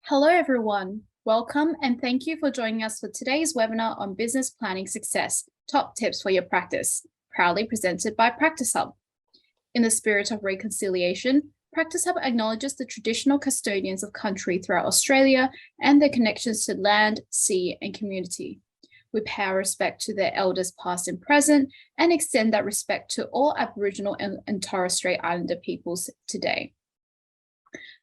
Hello, everyone. Welcome and thank you for joining us for today's webinar on business planning success, top tips for your practice, proudly presented by PracticeHub. In the spirit of reconciliation, PracticeHub acknowledges the traditional custodians of country throughout Australia and their connections to land, sea, and community. We pay our respect to their elders past and present and extend that respect to all Aboriginal and Torres Strait Islander peoples today.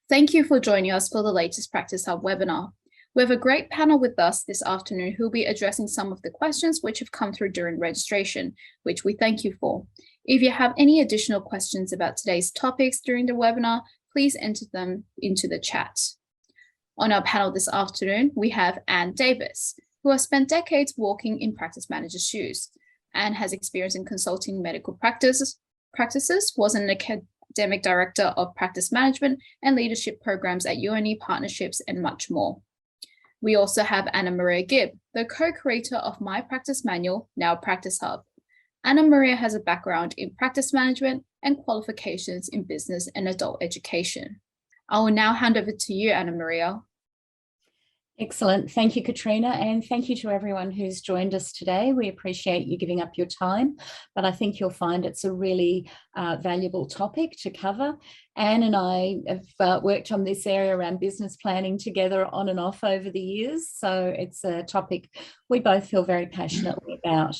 Thank you for joining us for the latest PracticeHub webinar. We have a great panel with us this afternoon who will be addressing some of the questions which have come through during registration, which we thank you for. If you have any additional questions about today's topics during the webinar, please enter them into the chat. On our panel this afternoon, we have Anne Davis, who has spent decades walking in practice manager's shoes. Anne has experience in consulting medical practices, was an academic director of practice management and leadership programs at UNE Partnerships and much more. We also have Anna Maria Gibb, the co-creator of My Practice Manual, now PracticeHub. Anna Maria has a background in practice management and qualifications in business and adult education. I will now hand over to you, Anna Maria. Excellent. Thank you, Katrina, and thank you to everyone who's joined us today. We appreciate you giving up your time, but I think you'll find it's a really valuable topic to cover. Anne and I have worked on this area around business planning together on and off over the years, so it's a topic we both feel very passionately about.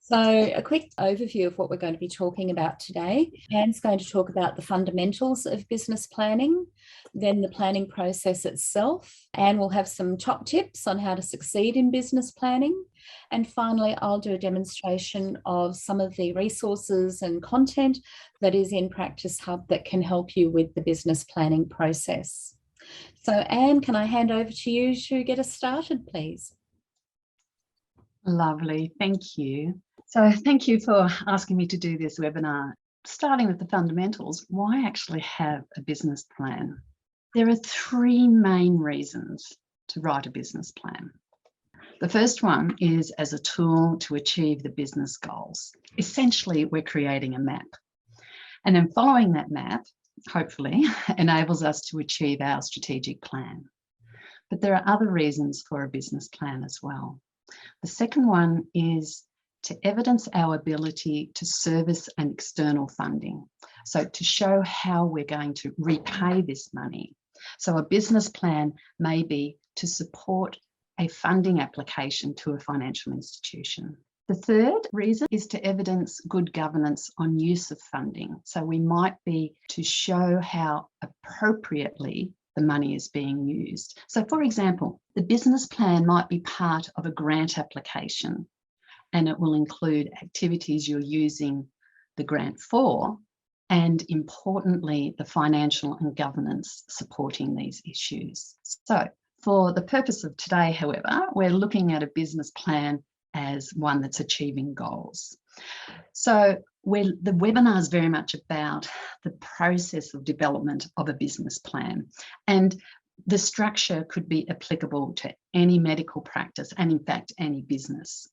So a quick overview of what we're going to be talking about today. Anne's going to talk about the fundamentals of business planning, then the planning process itself. Anne will have some top tips on how to succeed in business planning. And finally, I'll do a demonstration of some of the resources and content that is in PracticeHub that can help you with the business planning process. So Anne, can I hand over to you to get us started, please? Lovely, thank you. So thank you for asking me to do this webinar. Starting with the fundamentals, why actually have a business plan? There are three main reasons to write a business plan. The first one is as a tool to achieve the business goals. Essentially, we're creating a map. And then following that map, hopefully, enables us to achieve our strategic plan. But there are other reasons for a business plan as well. The second one is to evidence our ability to service an external funding. So to show how we're going to repay this money. So a business plan may be to support a funding application to a financial institution. The third reason is to evidence good governance on use of funding. So we might be to show how appropriately the money is being used. So for example, the business plan might be part of a grant application, and it will include activities you're using the grant for, and importantly, the financial and governance supporting these issues. So for the purpose of today, however, we're looking at a business plan as one that's achieving goals. So the webinar is very much about the process of development of a business plan, and the structure could be applicable to any medical practice and in fact any business.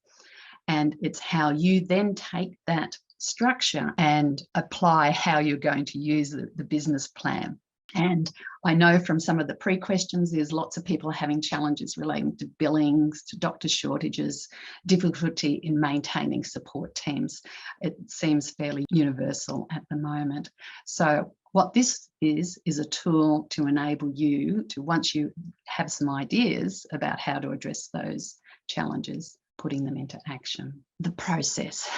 And it's how you then take that structure and apply how you're going to use the business plan. And I know from some of the pre-questions, there's lots of people having challenges relating to billings, to doctor shortages, difficulty in maintaining support teams. It seems fairly universal at the moment. So what this is a tool to enable you to, once you have some ideas about how to address those challenges, putting them into action. The process.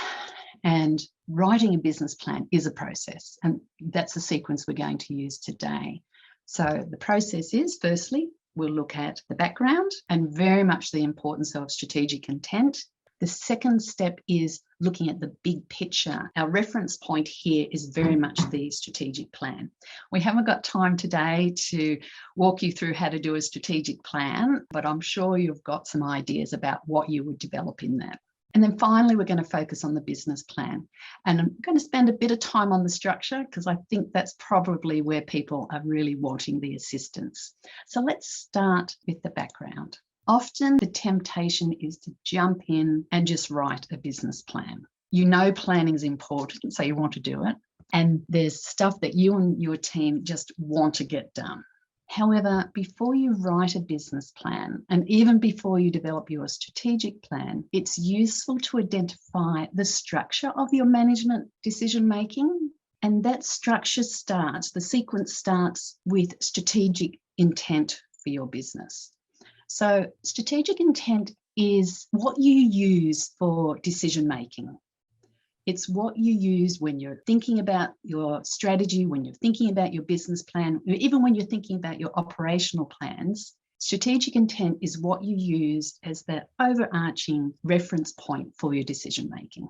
And writing a business plan is a process, and that's the sequence we're going to use today. So the process is, firstly, we'll look at the background and very much the importance of strategic intent. The second step is looking at the big picture. Our reference point here is very much the strategic plan. We haven't got time today to walk you through how to do a strategic plan, but I'm sure you've got some ideas about what you would develop in that. And then finally, we're going to focus on the business plan. And I'm going to spend a bit of time on the structure because I think that's probably where people are really wanting the assistance. So let's start with the background. Often the temptation is to jump in and just write a business plan. You know planning is important, so you want to do it. And there's stuff that you and your team just want to get done. However, before you write a business plan, and even before you develop your strategic plan, it's useful to identify the structure of your management decision-making. And that structure the sequence starts with strategic intent for your business. So strategic intent is what you use for decision-making. It's what you use when you're thinking about your strategy, when you're thinking about your business plan, even when you're thinking about your operational plans. Strategic intent is what you use as that overarching reference point for your decision-making.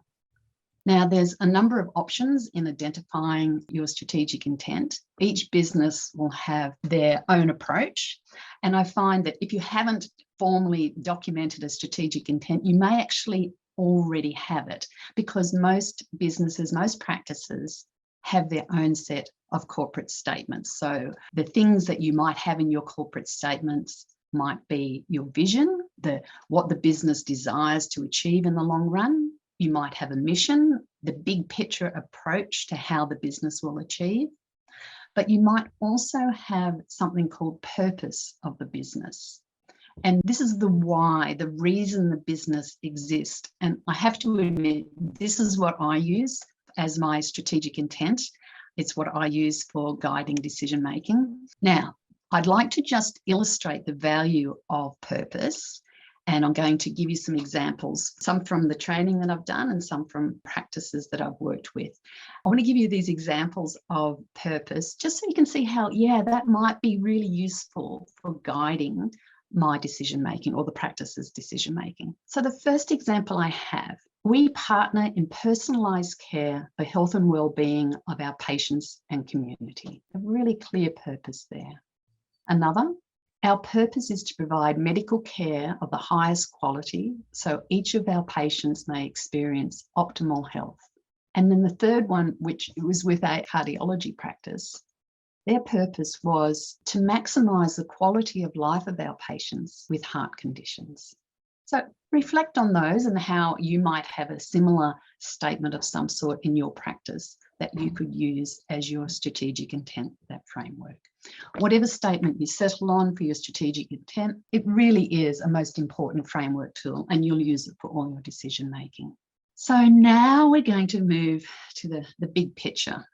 Now, there's a number of options in identifying your strategic intent. Each business will have their own approach. And I find that if you haven't formally documented a strategic intent, you may actually already have it, because most businesses, most practices have their own set of corporate statements. So the things that you might have in your corporate statements might be your vision, what the business desires to achieve in the long run. You might have a mission, the big picture approach to how the business will achieve. But you might also have something called purpose of the business. And this is the why, the reason the business exists. And I have to admit, this is what I use as my strategic intent. It's what I use for guiding decision making. Now, I'd like to just illustrate the value of purpose. And I'm going to give you some examples, some from the training that I've done and some from practices that I've worked with. I want to give you these examples of purpose, just so you can see how, that might be really useful for guiding my decision-making or the practice's decision-making. So the first example I have, we partner in personalised care for health and well-being of our patients and community. A really clear purpose there. Another, our purpose is to provide medical care of the highest quality so each of our patients may experience optimal health. And then the third one, which was with a cardiology practice, their purpose was to maximise the quality of life of our patients with heart conditions. So reflect on those and how you might have a similar statement of some sort in your practice that you could use as your strategic intent, that framework. Whatever statement you settle on for your strategic intent, it really is a most important framework tool, and you'll use it for all your decision making. So now we're going to move to the big picture,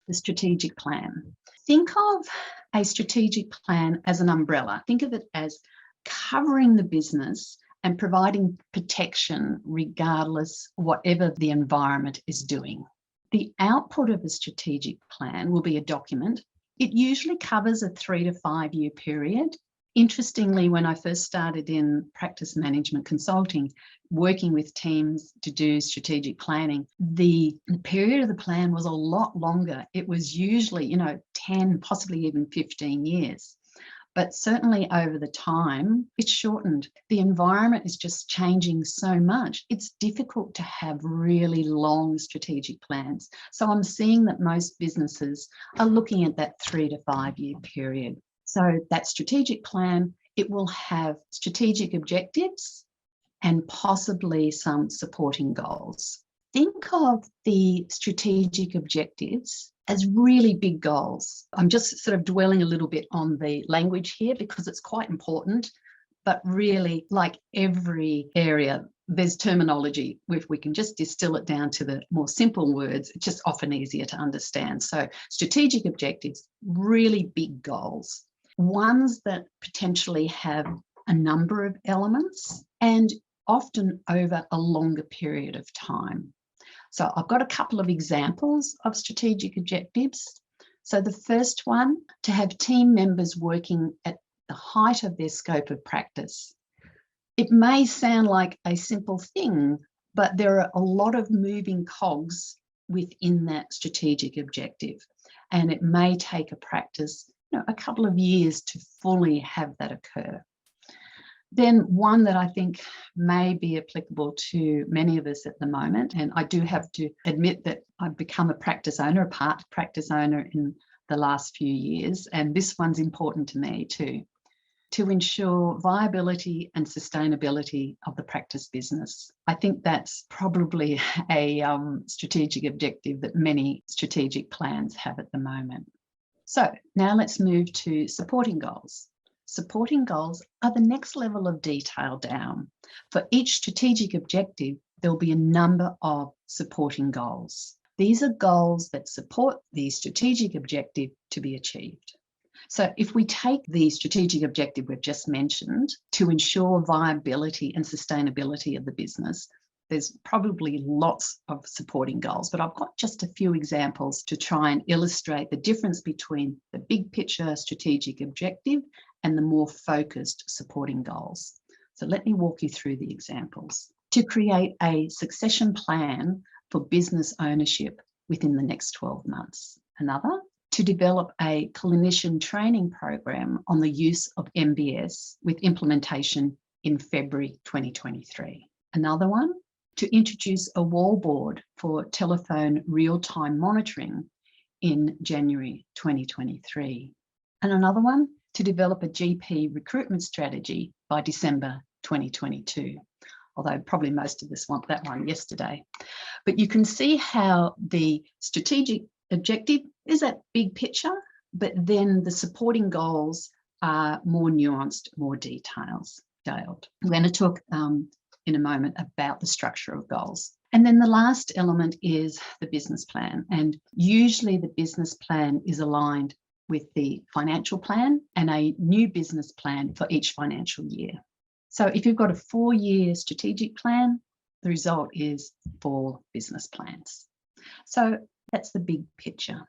the strategic plan. Think of a strategic plan as an umbrella. Think of it as covering the business and providing protection regardless whatever the environment is doing. The output of a strategic plan will be a document. It usually covers a 3 to 5 year period. Interestingly, when I first started in practice management consulting, working with teams to do strategic planning, the period of the plan was a lot longer. It was usually, 10, possibly even 15 years. But certainly over the time, it's shortened. The environment is just changing so much. It's difficult to have really long strategic plans. So I'm seeing that most businesses are looking at that 3 to 5 year period. So that strategic plan, it will have strategic objectives and possibly some supporting goals. Think of the strategic objectives as really big goals. I'm just sort of dwelling a little bit on the language here because it's quite important, but really, like every area, there's terminology. If we can just distill it down to the more simple words, it's just often easier to understand. So strategic objectives, really big goals, ones that potentially have a number of elements and often over a longer period of time. So I've got a couple of examples of strategic objectives. So the first one, to have team members working at the height of their scope of practice. It may sound like a simple thing, but there are a lot of moving cogs within that strategic objective. And it may take a practice, a couple of years to fully have that occur. Then one that I think may be applicable to many of us at the moment, and I do have to admit that I've become a practice owner, a part practice owner in the last few years, and this one's important to me too, to ensure viability and sustainability of the practice business. I think that's probably a strategic objective that many strategic plans have at the moment. So now let's move to supporting goals. Supporting goals are the next level of detail down. For each strategic objective, there'll be a number of supporting goals. These are goals that support the strategic objective to be achieved. So if we take the strategic objective we've just mentioned to ensure viability and sustainability of the business, there's probably lots of supporting goals, but I've got just a few examples to try and illustrate the difference between the big picture strategic objective and the more focused supporting goals. So let me walk you through the examples. To create a succession plan for business ownership within the next 12 months. Another, to develop a clinician training program on the use of MBS with implementation in February 2023. Another one, to introduce a wallboard for telephone real-time monitoring in January 2023. And another one, to develop a GP recruitment strategy by December 2022. Although probably most of us want that one yesterday. But you can see how the strategic objective is that big picture, but then the supporting goals are more nuanced, more detailed. We're going to talk in a moment about the structure of goals. And then the last element is the business plan. And usually the business plan is aligned with the financial plan and a new business plan for each financial year. So if you've got a 4-year strategic plan, the result is 4 business plans. So that's the big picture.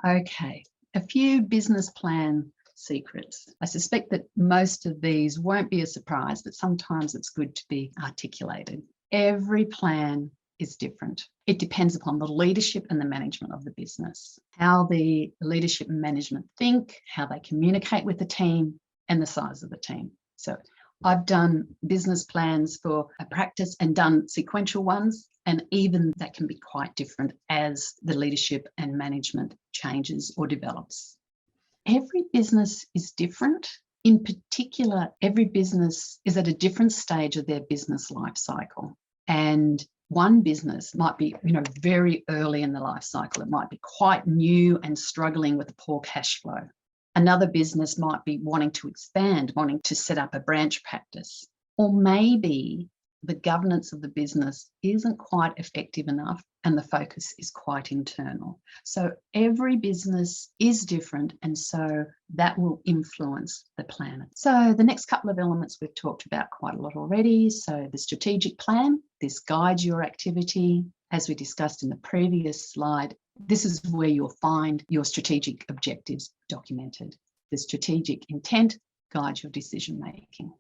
Okay, a few business plan secrets. I suspect that most of these won't be a surprise, but sometimes it's good to be articulated. Every plan is different. It depends upon the leadership and the management of the business, how the leadership and management think, how they communicate with the team, and the size of the team. So I've done business plans for a practice and done sequential ones, and even that can be quite different as the leadership and management changes or develops. Every business is different. In particular, every business is at a different stage of their business life cycle. And one business might be, very early in the life cycle. It might be quite new and struggling with poor cash flow. Another business might be wanting to expand, wanting to set up a branch practice. Or maybe the governance of the business isn't quite effective enough and the focus is quite internal. So every business is different, and so that will influence the plan. So the next couple of elements we've talked about quite a lot already. So the strategic plan, this guides your activity. As we discussed in the previous slide, this is where you'll find your strategic objectives documented. The strategic intent guides your decision making.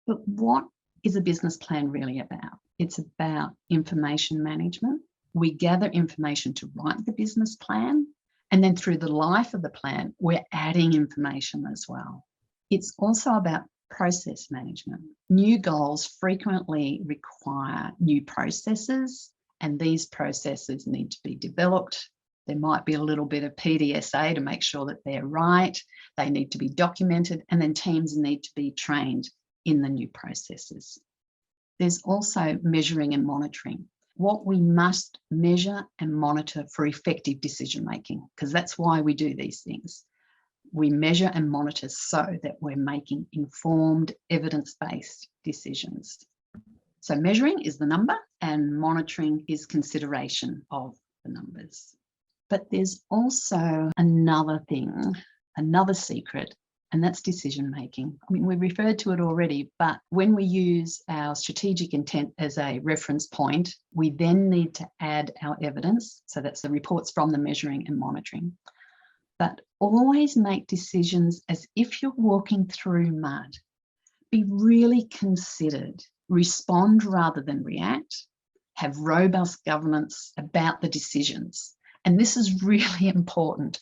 But what is a business plan really about? It's about information management. We gather information to write the business plan, and then through the life of the plan, we're adding information as well. It's also about process management. New goals frequently require new processes, and these processes need to be developed. There might be a little bit of PDSA to make sure that they're right. They need to be documented, and then teams need to be trained in the new processes. There's also measuring and monitoring. What we must measure and monitor for effective decision making, because that's why we do these things. We measure and monitor so that we're making informed, evidence-based decisions. So measuring is the number and monitoring is consideration of the numbers. But there's also another thing, another secret, and that's decision making. I mean, we referred to it already, but when we use our strategic intent as a reference point, we then need to add our evidence. So that's the reports from the measuring and monitoring. But always make decisions as if you're walking through mud. Be really considered. Respond rather than react. Have robust governance about the decisions. And this is really important.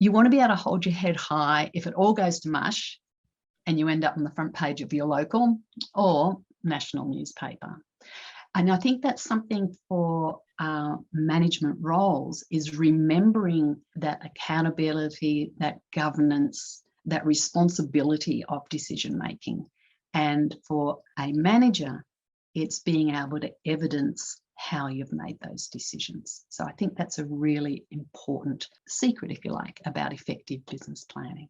You want to be able to hold your head high if it all goes to mush and you end up on the front page of your local or national newspaper. And I think that's something for management roles, is remembering that accountability, that governance, that responsibility of decision making. And for a manager, it's being able to evidence how you've made those decisions. So I think that's a really important secret, if you like, about effective business planning.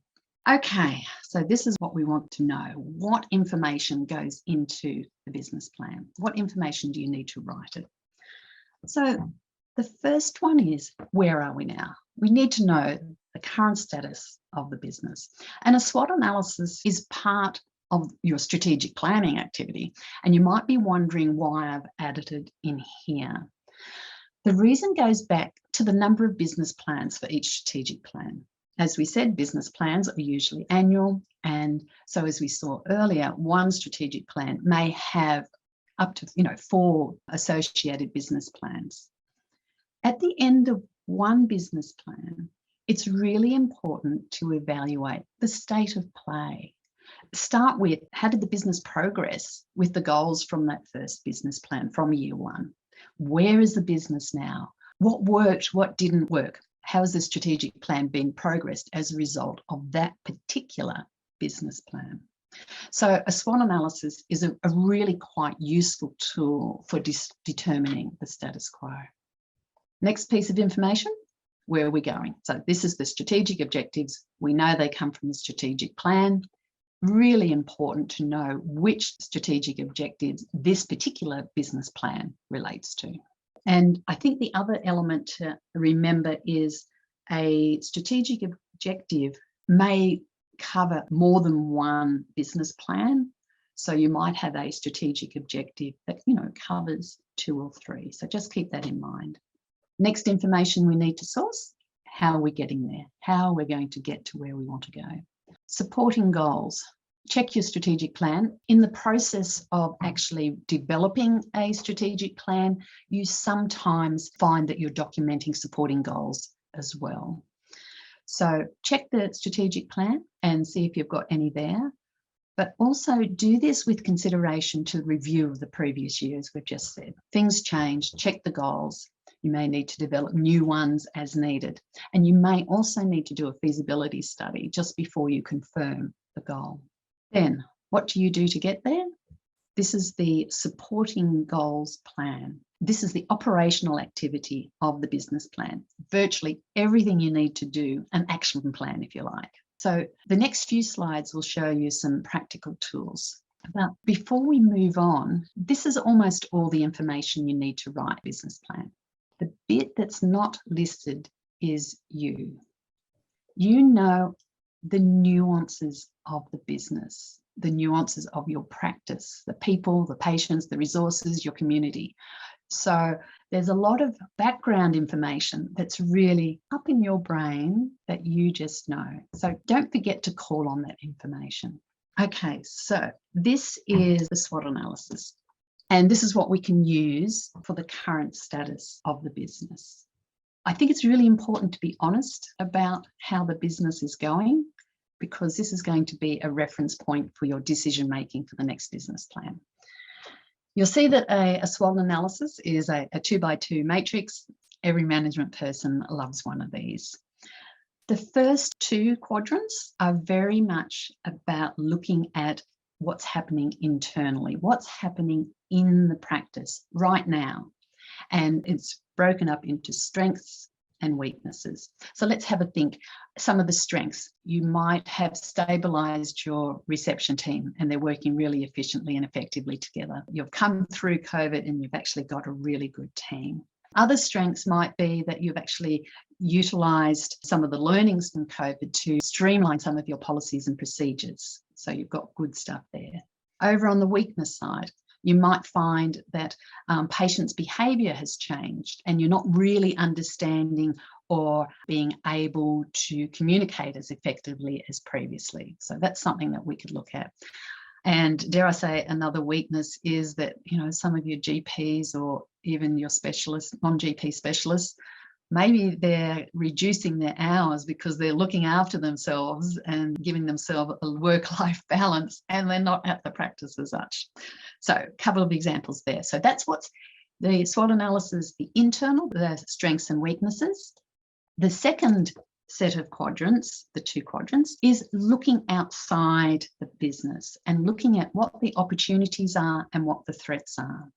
Okay, so this is what we want to know. What information goes into the business plan? What information do you need to write it? So the first one is, where are we now? We need to know the current status of the business. And a SWOT analysis is part of your strategic planning activity. And you might be wondering why I've added it in here. The reason goes back to the number of business plans for each strategic plan. As we said, business plans are usually annual. And so as we saw earlier, one strategic plan may have up to 4 associated business plans. At the end of one business plan, it's really important to evaluate the state of play. Start with, how did the business progress with the goals from that first business plan from year 1? Where is the business now? What worked? What didn't work? How has the strategic plan been progressed as a result of that particular business plan? So a SWOT analysis is a really quite useful tool for determining the status quo. Next piece of information, where are we going? So this is the strategic objectives. We know they come from the strategic plan. Really important to know which strategic objectives this particular business plan relates to. And I think the other element to remember is a strategic objective may cover more than one business plan. So you might have a strategic objective that, covers 2 or 3. So just keep that in mind. Next information we need to source, how are we getting there? How are we going to get to where we want to go? Supporting goals. Check your strategic plan. In the process of actually developing a strategic plan, you sometimes find that you're documenting supporting goals as well. So check the strategic plan and see if you've got any there. But also do this with consideration to the review of the previous year, as we've just said. Things change, check the goals. You may need to develop new ones as needed. And you may also need to do a feasibility study just before you confirm the goal. Then, what do you do to get there? This is the supporting goals plan. This is the operational activity of the business plan. Virtually everything you need to do, an action plan, if you like. So the next few slides will show you some practical tools. But before we move on, this is almost all the information you need to write a business plan. The bit that's not listed is you. You know the nuances of the business, the nuances of your practice, the people, the patients, the resources, your community. So there's a lot of background information that's really up in your brain that you just know. So don't forget to call on that information. Okay, so this is the SWOT analysis. And this is what we can use for the current status of the business. I think it's really important to be honest about how the business is going, because this is going to be a reference point for your decision making for the next business plan. You'll see that a SWOT analysis is a 2x2 matrix. Every management person loves one of these. The first 2 quadrants are very much about looking at what's happening internally, what's happening in the practice right now. And it's broken up into strengths and weaknesses. So let's have a think. Some of the strengths, you might have stabilized your reception team and they're working really efficiently and effectively together. You've come through COVID and you've actually got a really good team. Other strengths might be that you've actually utilized some of the learnings from COVID to streamline some of your policies and procedures. So you've got good stuff there. Over on the weakness side, you might find that patients' behaviour has changed and you're not really understanding or being able to communicate as effectively as previously. So that's something that we could look at. And dare I say, another weakness is that, some of your GPs or even your specialists, non-GP specialists, maybe they're reducing their hours because they're looking after themselves and giving themselves a work-life balance, and they're not at the practice as much. So a couple of examples there. So that's what's the SWOT analysis, the internal, the strengths and weaknesses. The second set of quadrants, the 2 quadrants, is looking outside the business and looking at what the opportunities are and what the threats are.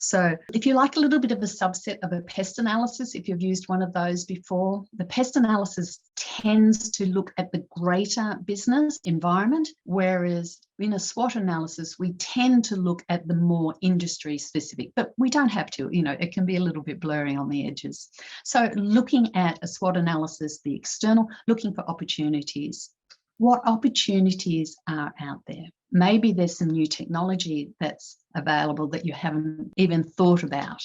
So if you like a little bit of a subset of a pest analysis, if you've used one of those before, the pest analysis tends to look at the greater business environment, whereas in a SWOT analysis, we tend to look at the more industry specific, but we don't have to, it can be a little bit blurry on the edges. So looking at a SWOT analysis, the external, looking for opportunities. What opportunities are out there? Maybe there's some new technology that's available that you haven't even thought about.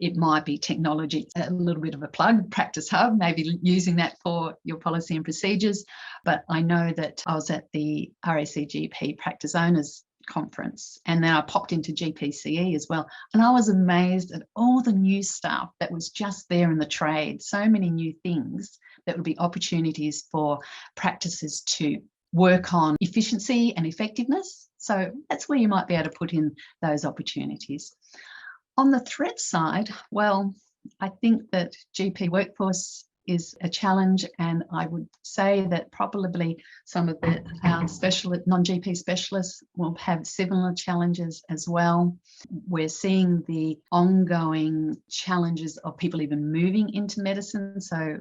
It might be technology, a little bit of a plug, PracticeHub, maybe using that for your policy and procedures. But I know that I was at the RACGP Practice Owners Conference, and then I popped into GPCE as well. And I was amazed at all the new stuff that was just there in the trade, so many new things that would be opportunities for practices to work on efficiency and effectiveness. So that's where you might be able to put in those opportunities. On the threat side, well, I think that GP workforce is a challenge, and I would say that probably some of the non-GP specialists will have similar challenges as well. We're seeing the ongoing challenges of people even moving into medicine, so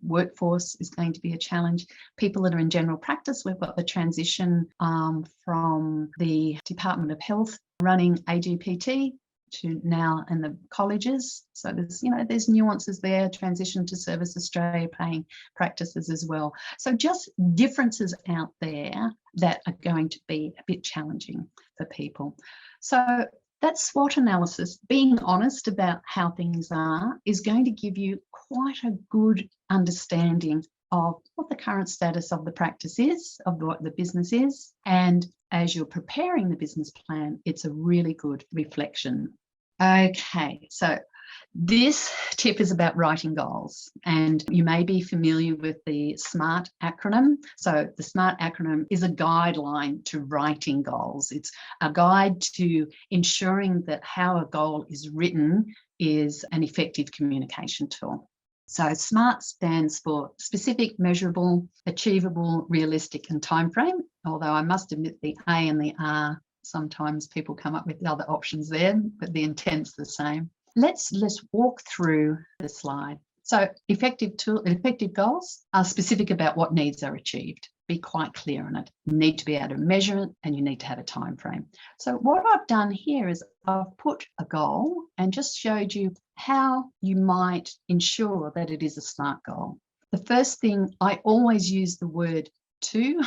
workforce is going to be a challenge. People that are in general practice, we've got the transition from the Department of Health running AGPT to now in the colleges. So there's nuances there, transition to Service Australia paying practices as well. So just differences out there that are going to be a bit challenging for people. So that SWOT analysis, being honest about how things are, is going to give you quite a good understanding of what the current status of the practice is, of what the business is. And as you're preparing the business plan, it's a really good reflection. Okay, so this tip is about writing goals, and you may be familiar with the SMART acronym. So the SMART acronym is a guideline to writing goals. It's a guide to ensuring that how a goal is written is an effective communication tool. So SMART stands for specific, measurable, achievable, realistic, and timeframe. Although I must admit the A and the R, sometimes people come up with other options there, but the intent's the same. Let's walk through the slide. So effective goals are specific about what needs are achieved. Be quite clear on it. You need to be able to measure it, and you need to have a time frame. So what I've done here is I've put a goal and just showed you how you might ensure that it is a SMART goal. The first thing, I always use the word to.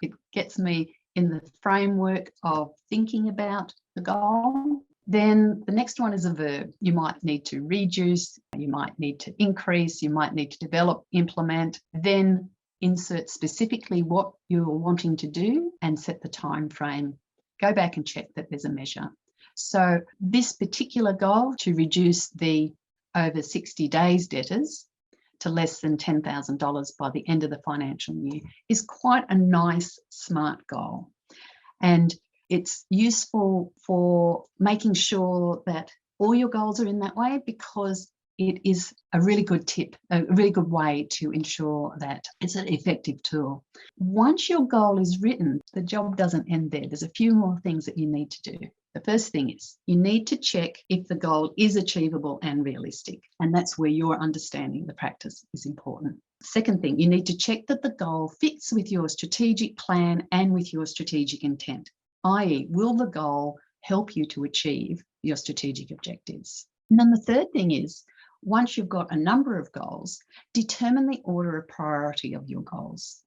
It gets me in the framework of thinking about the goal. Then the next one is a verb. You might need to reduce, you might need to increase, you might need to develop, implement, then insert specifically what you're wanting to do and set the time frame. Go back and check that there's a measure. So this particular goal, to reduce the over 60 days debtors to less than $10,000 by the end of the financial year, is quite a nice SMART goal. And it's useful for making sure that all your goals are in that way, because it is a really good tip, a really good way to ensure that it's an effective tool. Once your goal is written, the job doesn't end there. There's a few more things that you need to do. The first thing is you need to check if the goal is achievable and realistic. And that's where your understanding of the practice is important. Second thing, you need to check that the goal fits with your strategic plan and with your strategic intent, i.e., will the goal help you to achieve your strategic objectives? And then the third thing is, once you've got a number of goals, determine the order of priority of your goals.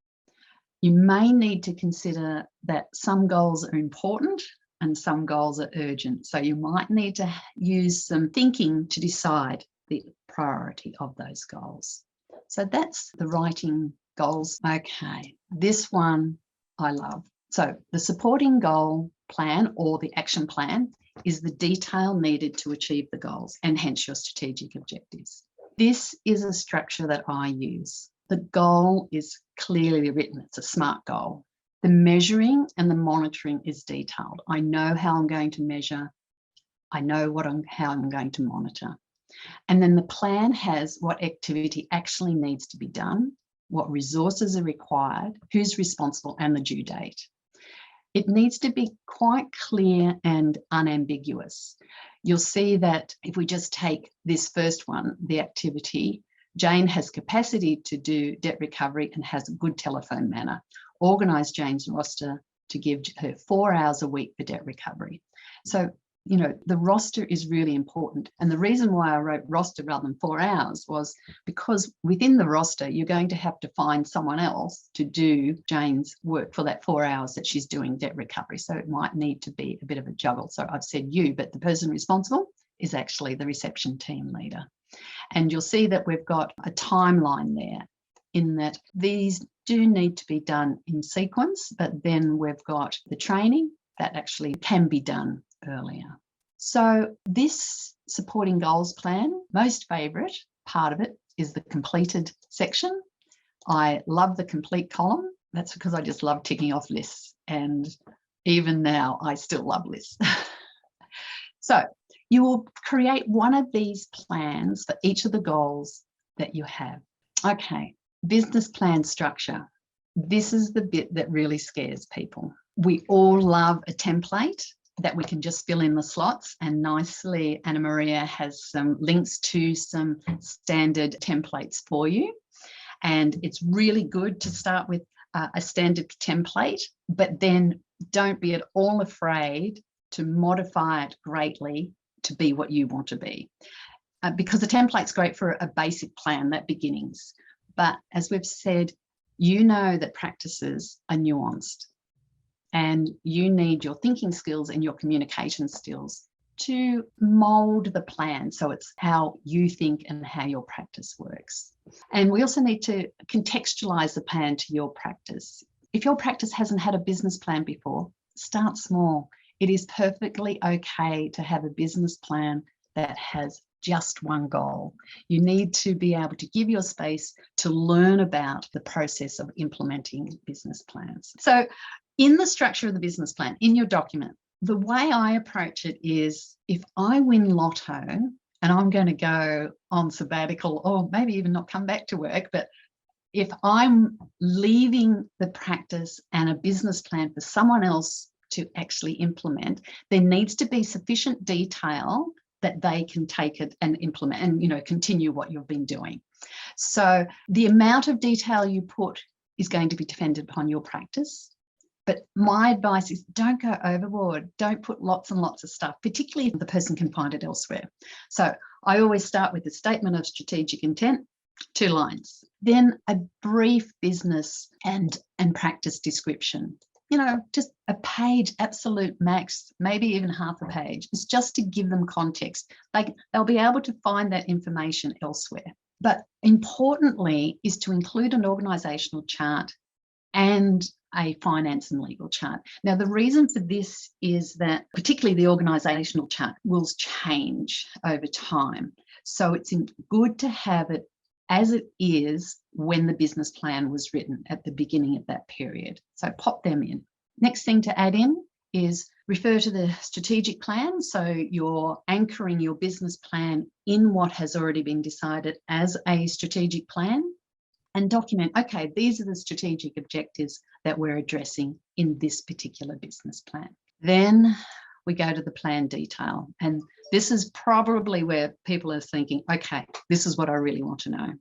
You may need to consider that some goals are important and some goals are urgent. So you might need to use some thinking to decide the priority of those goals. So that's the writing goals. Okay, this one I love. So the supporting goal plan, or the action plan, is the detail needed to achieve the goals and hence your strategic objectives. This is a structure that I use. The goal is clearly written. It's a SMART goal. The measuring and the monitoring is detailed. I know how I'm going to measure. I know how I'm going to monitor. And then the plan has what activity actually needs to be done, what resources are required, who's responsible, and the due date. It needs to be quite clear and unambiguous. you'll see that if we just take this first one, the activity, Jane has capacity to do debt recovery and has a good telephone manner. Organise Jane's roster to give her 4 hours a week for debt recovery. So, you know, the roster is really important. And the reason why I wrote roster rather than 4 hours was because within the roster, you're going to have to find someone else to do Jane's work for that 4 hours that she's doing debt recovery. So it might need to be a bit of a juggle. So I've said you, but the person responsible is actually the reception team leader. And you'll see that we've got a timeline there in that these do need to be done in sequence, but then we've got the training that actually can be done earlier. So this supporting goals plan, most favourite part of it is the completed section. I love the complete column. That's because I just love ticking off lists. And even now, I still love lists. So you will create one of these plans for each of the goals that you have. Okay, business plan structure. This is the bit that really scares people. We all love a template that we can just fill in the slots, and nicely Anna Maria has some links to some standard templates for you. And it's really good to start with a standard template, but then don't be at all afraid to modify it greatly to be what you want to be. Because the template's great for a basic plan, that beginnings. But as we've said, you know that practices are nuanced and you need your thinking skills and your communication skills to mold the plan. So it's how you think and how your practice works. And we also need to contextualize the plan to your practice. If your practice hasn't had a business plan before, start small. It is perfectly okay to have a business plan that has just one goal. You need to be able to give your space to learn about the process of implementing business plans. So in the structure of the business plan, in your document, the way I approach it is if I win lotto and I'm going to go on sabbatical or maybe even not come back to work, but if I'm leaving the practice and a business plan for someone else to actually implement, there needs to be sufficient detail that they can take it and implement and, you know, continue what you've been doing. So the amount of detail you put is going to be dependent upon your practice. But my advice is don't go overboard. Don't put lots and lots of stuff, particularly if the person can find it elsewhere. So I always start with a statement of strategic intent, 2 lines, then a brief business and practice description. You know, just a page, absolute max, maybe even half a page. It's just to give them context. They'll be able to find that information elsewhere. But importantly is to include an organisational chart and a finance and legal chart. Now, the reason for this is that particularly the organisational chart will change over time. So it's good to have it as it is when the business plan was written at the beginning of that period. So pop them in. Next thing to add in is refer to the strategic plan. So you're anchoring your business plan in what has already been decided as a strategic plan, and document, okay, these are the strategic objectives that we're addressing in this particular business plan. Then we go to the plan detail. And this is probably where people are thinking, okay, this is what I really want to know.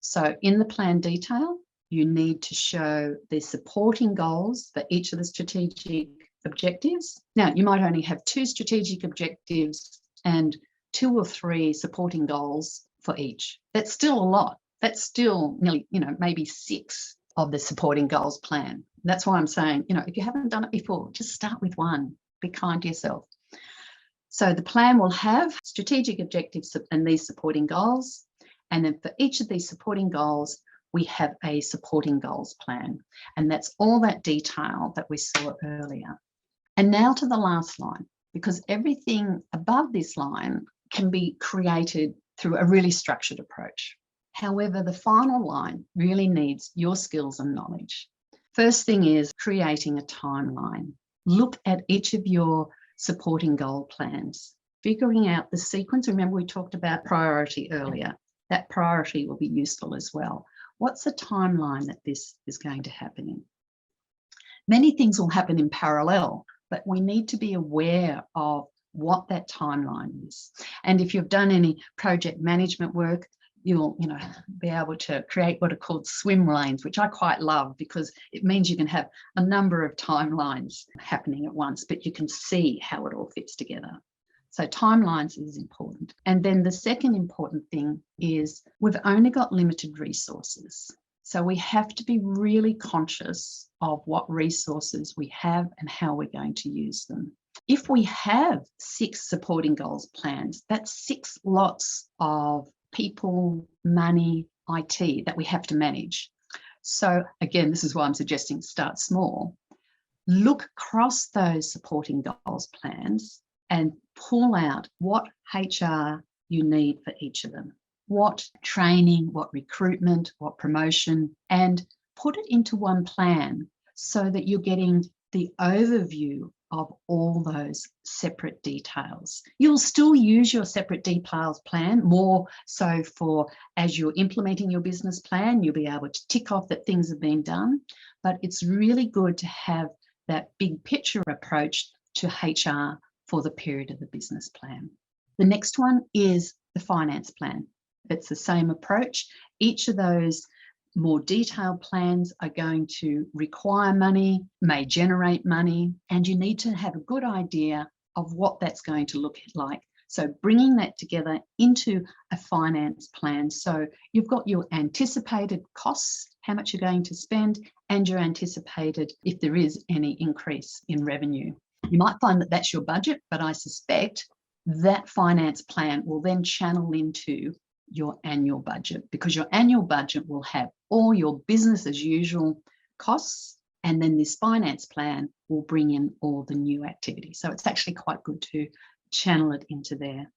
So in the plan detail, you need to show the supporting goals for each of the strategic objectives. Now, you might only have 2 strategic objectives and 2 or 3 supporting goals for each. That's still a lot. That's still nearly, you know, maybe 6 of the supporting goals plan. That's why I'm saying, you know, if you haven't done it before, just start with 1. Be kind to yourself. So the plan will have strategic objectives and these supporting goals. And then for each of these supporting goals, we have a supporting goals plan. And that's all that detail that we saw earlier. And now to the last line, because everything above this line can be created through a really structured approach. However, the final line really needs your skills and knowledge. First thing is creating a timeline. Look at each of your supporting goal plans, figuring out the sequence. Remember, we talked about priority earlier. That priority will be useful as well. What's the timeline that this is going to happen in? Many things will happen in parallel, but we need to be aware of what that timeline is. And if you've done any project management work, you'll be able to create what are called swim lanes, which I quite love because it means you can have a number of timelines happening at once, but you can see how it all fits together. So timelines is important. And then the second important thing is we've only got limited resources. So we have to be really conscious of what resources we have and how we're going to use them. If we have 6 supporting goals plans, that's 6 lots of people, money, IT that we have to manage. So again, this is why I'm suggesting start small. Look across those supporting goals plans and pull out what HR you need for each of them. What training, what recruitment, what promotion, and put it into one plan so that you're getting the overview of all those separate details. You'll still use your separate details plan, more so for as you're implementing your business plan, you'll be able to tick off that things have been done, but it's really good to have that big picture approach to HR for the period of the business plan. The next one is the finance plan. It's the same approach. Each of those more detailed plans are going to require money, may generate money, and you need to have a good idea of what that's going to look like. So bringing that together into a finance plan. So you've got your anticipated costs, how much you're going to spend, and your anticipated if there is any increase in revenue. You might find that that's your budget, but I suspect that finance plan will then channel into your annual budget, because your annual budget will have all your business as usual costs, and then this finance plan will bring in all the new activities. So it's actually quite good to channel it into there.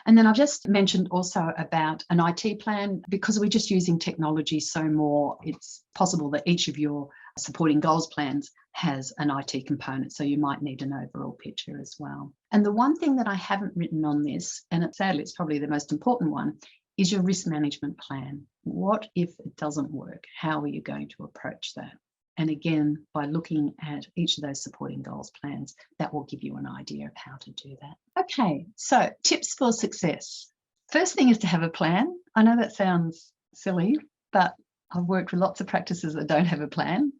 And then I've just mentioned also about an IT plan, because we're just using technology so more, it's possible that each of your supporting goals plans has an IT component, so you might need an overall picture as well. And the one thing that I haven't written on this, and sadly it's probably the most important one, is your risk management plan. What if it doesn't work? How are you going to approach that? And again, by looking at each of those supporting goals plans, that will give you an idea of how to do that. Okay, so tips for success. First thing is to have a plan. I know that sounds silly, but I've worked with lots of practices that don't have a plan,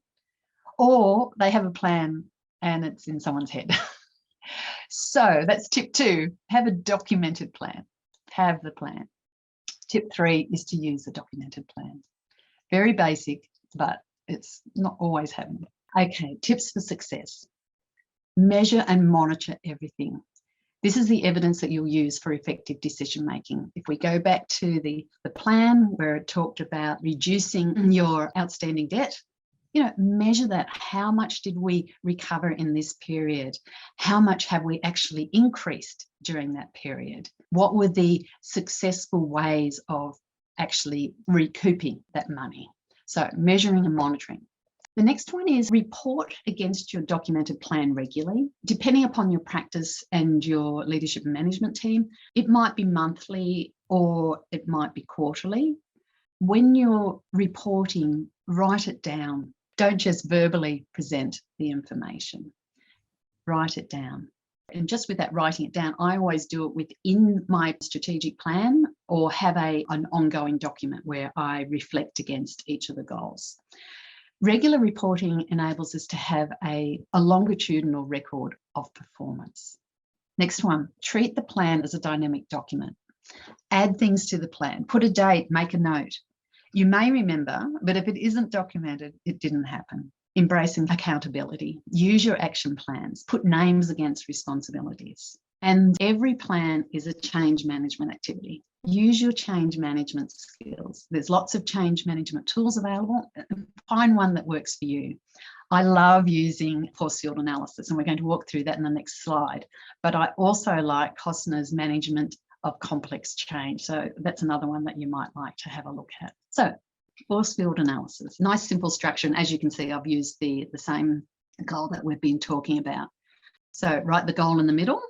or they have a plan and it's in someone's head. So that's tip 2, have a documented plan. Have the plan. Tip 3 is to use a documented plan. Very basic, but it's not always happening. Okay, tips for success. Measure and monitor everything. This is the evidence that you'll use for effective decision making. If we go back to the plan where it talked about reducing your outstanding debt, measure that. How much did we recover in this period? How much have we actually increased during that period? What were the successful ways of actually recouping that money? So measuring and monitoring. The next one is report against your documented plan regularly. Depending upon your practice and your leadership and management team, it might be monthly or it might be quarterly. When you're reporting, write it down. Don't just verbally present the information. Write it down. And just with that writing it down, I always do it within my strategic plan or have an ongoing document where I reflect against each of the goals. Regular reporting enables us to have a longitudinal record of performance. Next one, treat the plan as a dynamic document. Add things to the plan, put a date, make a note. You may remember, but if it isn't documented, it didn't happen. Embracing accountability. Use your action plans. Put names against responsibilities. And every plan is a change management activity. Use your change management skills. There's lots of change management tools available. Find one that works for you. I love using force field analysis, and we're going to walk through that in the next slide. But I also like Costner's management of complex change. So that's another one that you might like to have a look at. So force field analysis, nice simple structure. And as you can see, I've used the same goal that we've been talking about. So write the goal in the middle.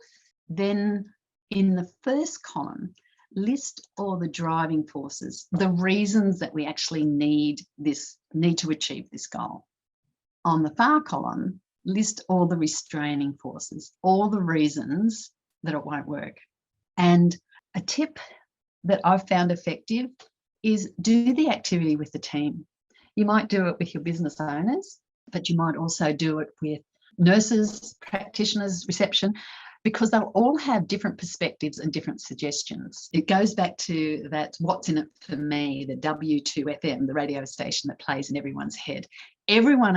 Then in the first column, list all the driving forces, the reasons that we actually need to achieve this goal. On the far column, list all the restraining forces, all the reasons that it won't work. And a tip that I've found effective is do the activity with the team. You might do it with your business owners, but you might also do it with nurses, practitioners, reception, because they'll all have different perspectives and different suggestions. It goes back to that what's in it for me, the W2FM, the radio station that plays in everyone's head. Everyone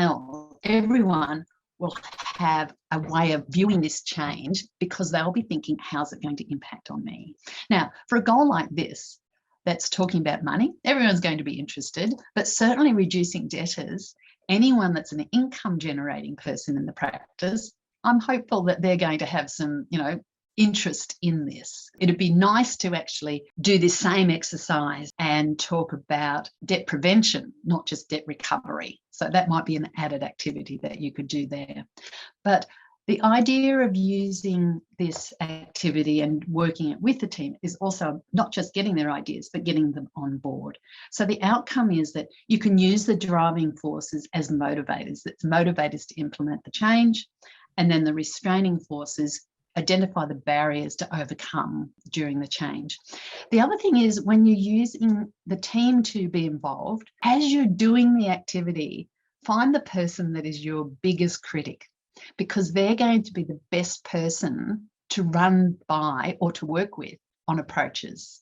will have a way of viewing this change because they'll be thinking, how's it going to impact on me? Now, for a goal like this, that's talking about money, everyone's going to be interested, but certainly reducing debtors, anyone that's an income generating person in the practice, I'm hopeful that they're going to have some, interest in this. It'd be nice to actually do this same exercise and talk about debt prevention, not just debt recovery. So that might be an added activity that you could do there. But the idea of using this activity and working it with the team is also not just getting their ideas, but getting them on board. So the outcome is that you can use the driving forces as motivators. It's motivators to implement the change, and then the restraining forces identify the barriers to overcome during the change. The other thing is when you're using the team to be involved, as you're doing the activity, find the person that is your biggest critic, because they're going to be the best person to run by or to work with on approaches.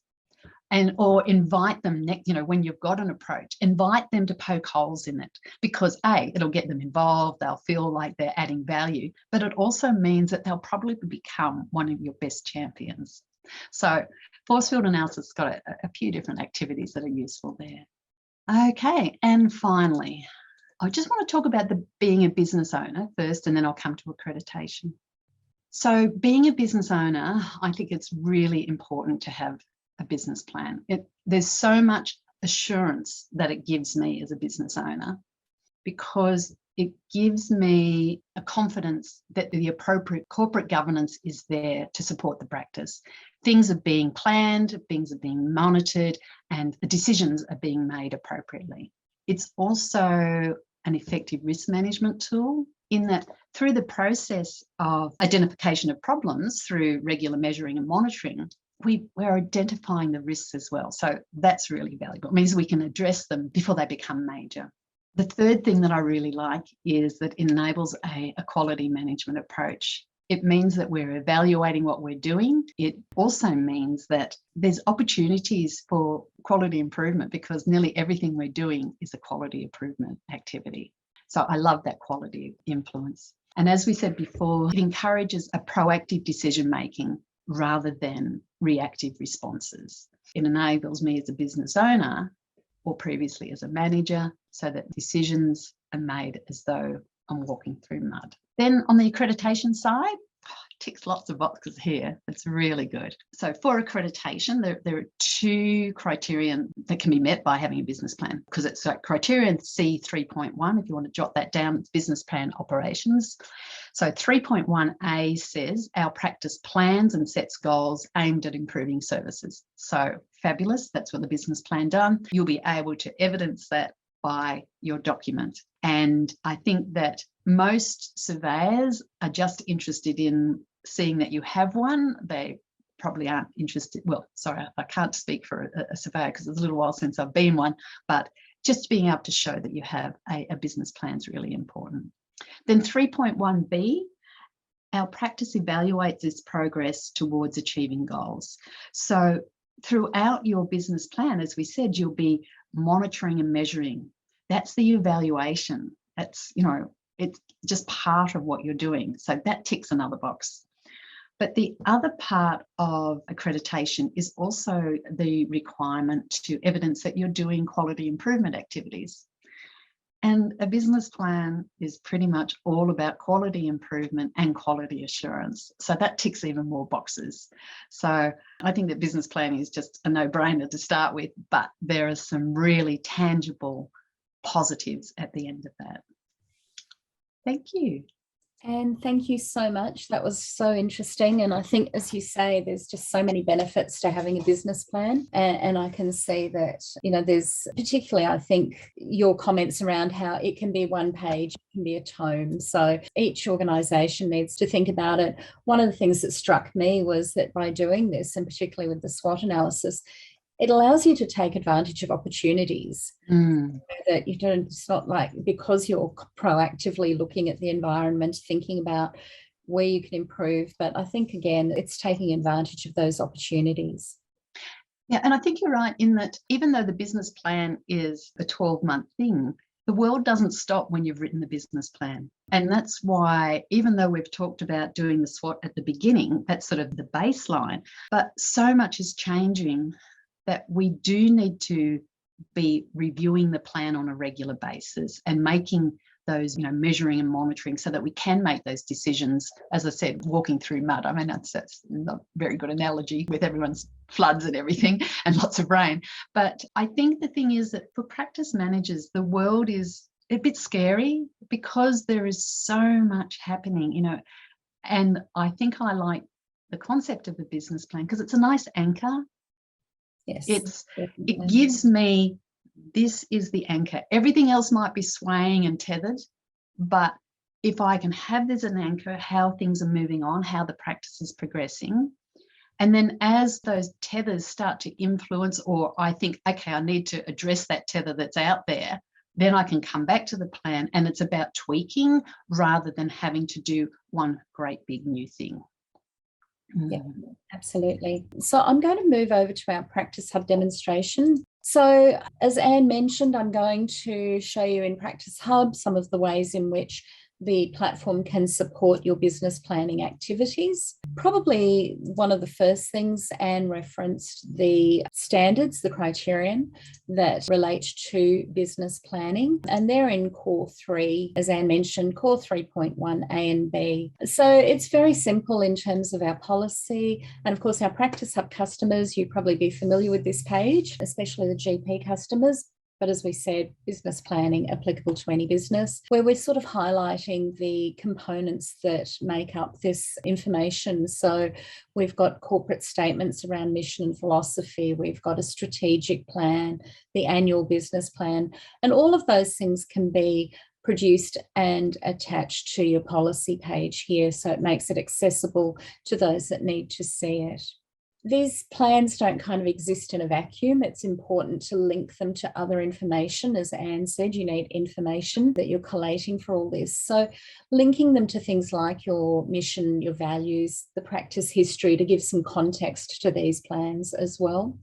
Or invite them, when you've got an approach, invite them to poke holes in it, because it'll get them involved, they'll feel like they're adding value, but it also means that they'll probably become one of your best champions. So force field analysis has got a few different activities that are useful there. Okay, and finally, I just want to talk about being a business owner first, and then I'll come to accreditation. So being a business owner, I think it's really important to have a business plan. There's so much assurance that it gives me as a business owner, because it gives me a confidence that the appropriate corporate governance is there to support the practice. Things are being planned, things are being monitored, and the decisions are being made appropriately. It's also an effective risk management tool, in that through the process of identification of problems through regular measuring and monitoring, we're identifying the risks as well. So that's really valuable. It means we can address them before they become major. The third thing that I really like is that it enables a quality management approach. It means that we're evaluating what we're doing. It also means that there's opportunities for quality improvement, because nearly everything we're doing is a quality improvement activity. So I love that quality influence. And as we said before, it encourages a proactive decision-making rather than reactive responses. It enables me as a business owner, or previously as a manager, so that decisions are made as though I'm walking through mud. Then on the accreditation side, ticks lots of boxes here. It's really good. So for accreditation, there are two criteria that can be met by having a business plan, because it's criterion C3.1. If you want to jot that down, it's business plan operations. So 3.1A says our practice plans and sets goals aimed at improving services. So fabulous. That's what the business plan done. You'll be able to evidence that by your document. And I think that most surveyors are just interested in seeing that you have one. They probably aren't interested. Well, sorry, I can't speak for a surveyor because it's a little while since I've been one, but just being able to show that you have a business plan is really important. Then 3.1B, our practice evaluates its progress towards achieving goals. So throughout your business plan, as we said, you'll be monitoring and measuring. That's the evaluation. That's, it's just part of what you're doing. So that ticks another box. But the other part of accreditation is also the requirement to evidence that you're doing quality improvement activities. And a business plan is pretty much all about quality improvement and quality assurance. So that ticks even more boxes. So I think that business planning is just a no-brainer to start with, but there are some really tangible positives at the end of that. Thank you. And thank you so much. That was so interesting. And I think, as you say, there's just so many benefits to having a business plan. And I can see that, there's particularly, I think, your comments around how it can be one page, it can be a tome. So each organisation needs to think about it. One of the things that struck me was that by doing this, and particularly with the SWOT analysis, it allows you to take advantage of opportunities that you don't, it's not like because you're proactively looking at the environment, thinking about where you can improve. But I think, again, it's taking advantage of those opportunities. Yeah, and I think you're right in that even though the business plan is a 12-month thing, the world doesn't stop when you've written the business plan. And that's why, even though we've talked about doing the SWOT at the beginning, that's sort of the baseline, but so much is changing that we do need to be reviewing the plan on a regular basis and making those, measuring and monitoring so that we can make those decisions. As I said, walking through mud. I mean, that's not a very good analogy with everyone's floods and everything and lots of rain. But I think the thing is that for practice managers, the world is a bit scary because there is so much happening, and I think I like the concept of the business plan because it's a nice anchor. Yes, it gives me, this is the anchor. Everything else might be swaying and tethered, but if I can have this as an anchor, how things are moving on, how the practice is progressing, and then as those tethers start to influence, or I think, okay, I need to address that tether that's out there, then I can come back to the plan, and it's about tweaking rather than having to do one great big new thing. Yeah, absolutely. So I'm going to move over to our PracticeHub demonstration. So as Anne mentioned, I'm going to show you in PracticeHub some of the ways in which the platform can support your business planning activities. Probably one of the first things Anne referenced the standards, the criterion that relate to business planning, and they're in Core 3, as Anne mentioned, Core 3.1 A and B. So it's very simple in terms of our policy, and of course our PracticeHub customers, you'd probably be familiar with this page, especially the GP customers. But as we said, business planning applicable to any business, where we're sort of highlighting the components that make up this information. So we've got corporate statements around mission and philosophy, we've got a strategic plan, the annual business plan, and all of those things can be produced and attached to your policy page here. So it makes it accessible to those that need to see it. These plans don't kind of exist in a vacuum. It's important to link them to other information. As Anne said, you need information that you're collating for all this. So linking them to things like your mission, your values, the practice history to give some context to these plans as well.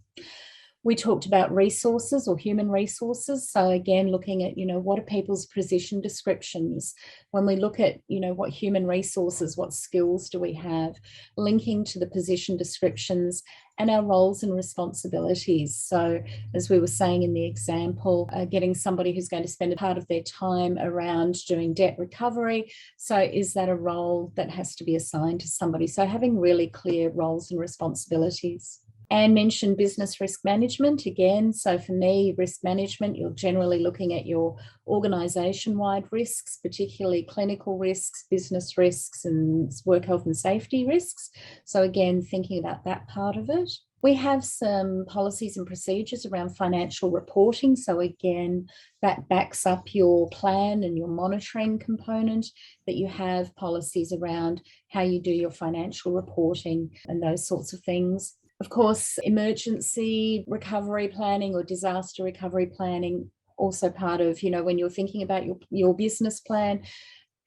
We talked about resources or human resources. So again, looking at, what are people's position descriptions? When we look at, what human resources, what skills do we have? Linking to the position descriptions and our roles and responsibilities. So as we were saying in the example, getting somebody who's going to spend a part of their time around doing debt recovery. So is that a role that has to be assigned to somebody? So having really clear roles and responsibilities. Anne mentioned business risk management again. So for me, risk management, you're generally looking at your organisation-wide risks, particularly clinical risks, business risks, and work health and safety risks. So again, thinking about that part of it. We have some policies and procedures around financial reporting. So again, that backs up your plan and your monitoring component, that you have policies around how you do your financial reporting and those sorts of things. Of course, emergency recovery planning or disaster recovery planning, also part of, when you're thinking about your business plan,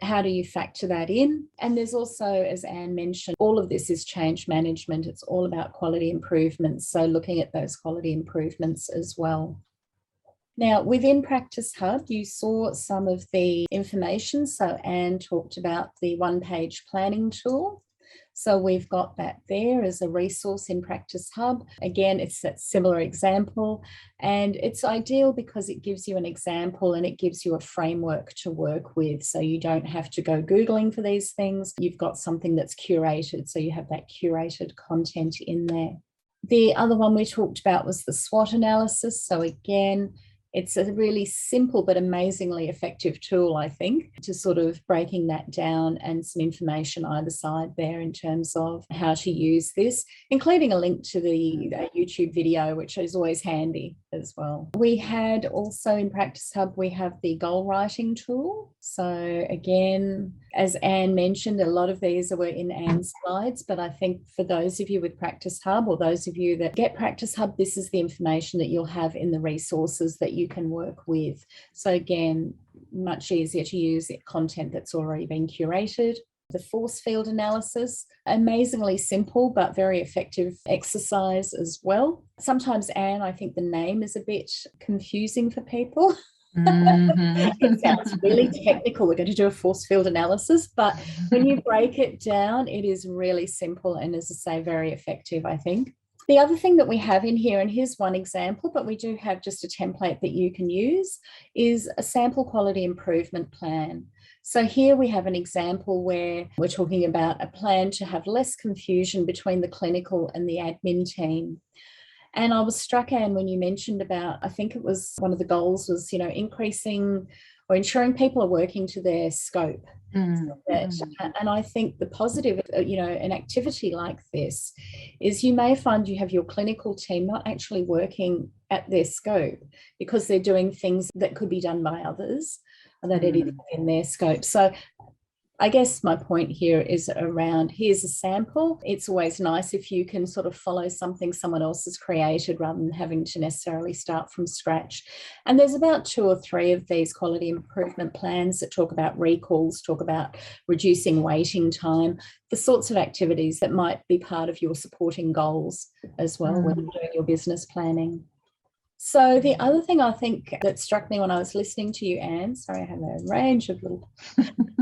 how do you factor that in? And there's also, as Anne mentioned, all of this is change management. It's all about quality improvements. So looking at those quality improvements as well. Now, within PracticeHub, you saw some of the information. So Anne talked about the one-page planning tool. So we've got that there as a resource in PracticeHub. Again, it's that similar example, and it's ideal because it gives you an example and it gives you a framework to work with. So you don't have to go Googling for these things. You've got something that's curated, so you have that curated content in there. The other one we talked about was the SWOT analysis. So again, It's a really simple but amazingly effective tool, I think, to sort of breaking that down, and some information either side there in terms of how to use this, including a link to the YouTube video, which is always handy as well. We had also in PracticeHub, we have the goal writing tool. So again, as Anne mentioned, a lot of these were in Anne's slides, but I think for those of you with PracticeHub, or those of you that get PracticeHub, this is the information that you'll have in the resources that you can work with. So again, much easier to use content that's already been curated. The force field analysis, amazingly simple but very effective exercise as well. Sometimes, Anne, I think the name is a bit confusing for people. It sounds really technical. We're going to do a force field analysis, but when you break it down, it is really simple and, as I say, very effective, I think. The other thing that we have in here, and here's one example, but we do have just a template that you can use, is a sample quality improvement plan. So here we have an example where we're talking about a plan to have less confusion between the clinical and the admin team. And I was struck, Anne, when you mentioned about, I think it was one of the goals was, increasing or ensuring people are working to their scope. And I think the positive, an activity like this is you may find you have your clinical team not actually working at their scope because they're doing things that could be done by others that it is in their scope. So I guess my point here is around, here's a sample. It's always nice if you can sort of follow something someone else has created rather than having to necessarily start from scratch. And there's about 2 or 3 of these quality improvement plans that talk about recalls, talk about reducing waiting time, the sorts of activities that might be part of your supporting goals as well when you're doing your business planning. So the other thing I think that struck me when I was listening to you, Anne, sorry, I have a range of little,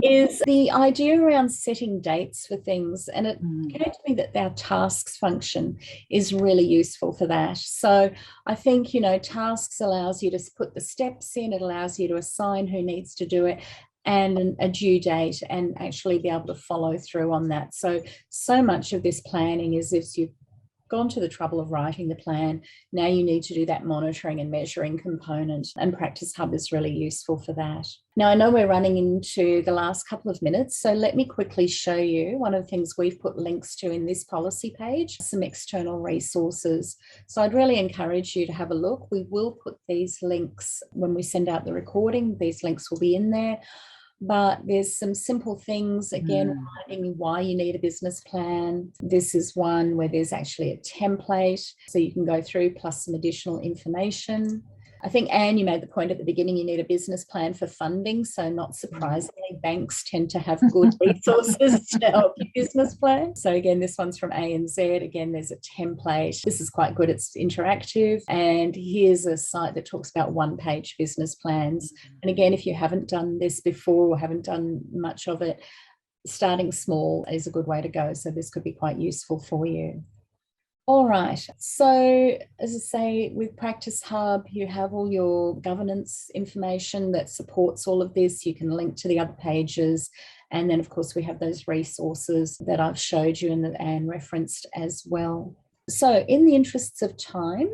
is the idea around setting dates for things. And it occurred to me that our tasks function is really useful for that. So I think, tasks allows you to put the steps in, it allows you to assign who needs to do it, and a due date, and actually be able to follow through on that. So much of this planning is if you've gone to the trouble of writing the plan, now you need to do that monitoring and measuring component, and PracticeHub is really useful for that. Now, I know we're running into the last couple of minutes, so let me quickly show you one of the things we've put links to in this policy page, some external resources. So I'd really encourage you to have a look. We will put these links when we send out the recording. These links will be in there. But there's some simple things, again, writing why you need a business plan. This is one where there's actually a template, so you can go through, plus some additional information. I think, Anne, you made the point at the beginning, you need a business plan for funding. So not surprisingly, banks tend to have good resources to help your business plan. So again, this one's from ANZ. Again, there's a template. This is quite good. It's interactive. And here's a site that talks about one-page business plans. And again, if you haven't done this before or haven't done much of it, starting small is a good way to go. So this could be quite useful for you. All right, so as I say, with PracticeHub, you have all your governance information that supports all of this. You can link to the other pages. And then, of course, we have those resources that I've showed you and that Anne referenced as well. So in the interests of time,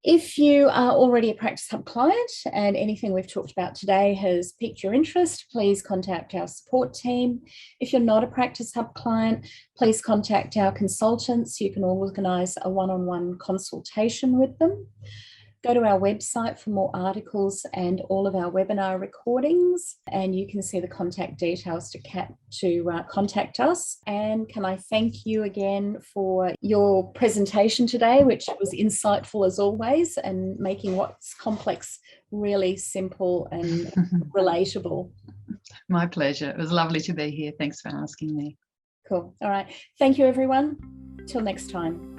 if you are already a PracticeHub client and anything we've talked about today has piqued your interest, please contact our support team. If you're not a PracticeHub client, please contact our consultants. You can organise a one-on-one consultation with them. Go to our website for more articles and all of our webinar recordings, and you can see the contact details to contact us. And can I thank you again for your presentation today, which was insightful as always, and making what's complex really simple and relatable. My pleasure. It was lovely to be here. Thanks for asking me. Cool. All right. Thank you, everyone. Till next time.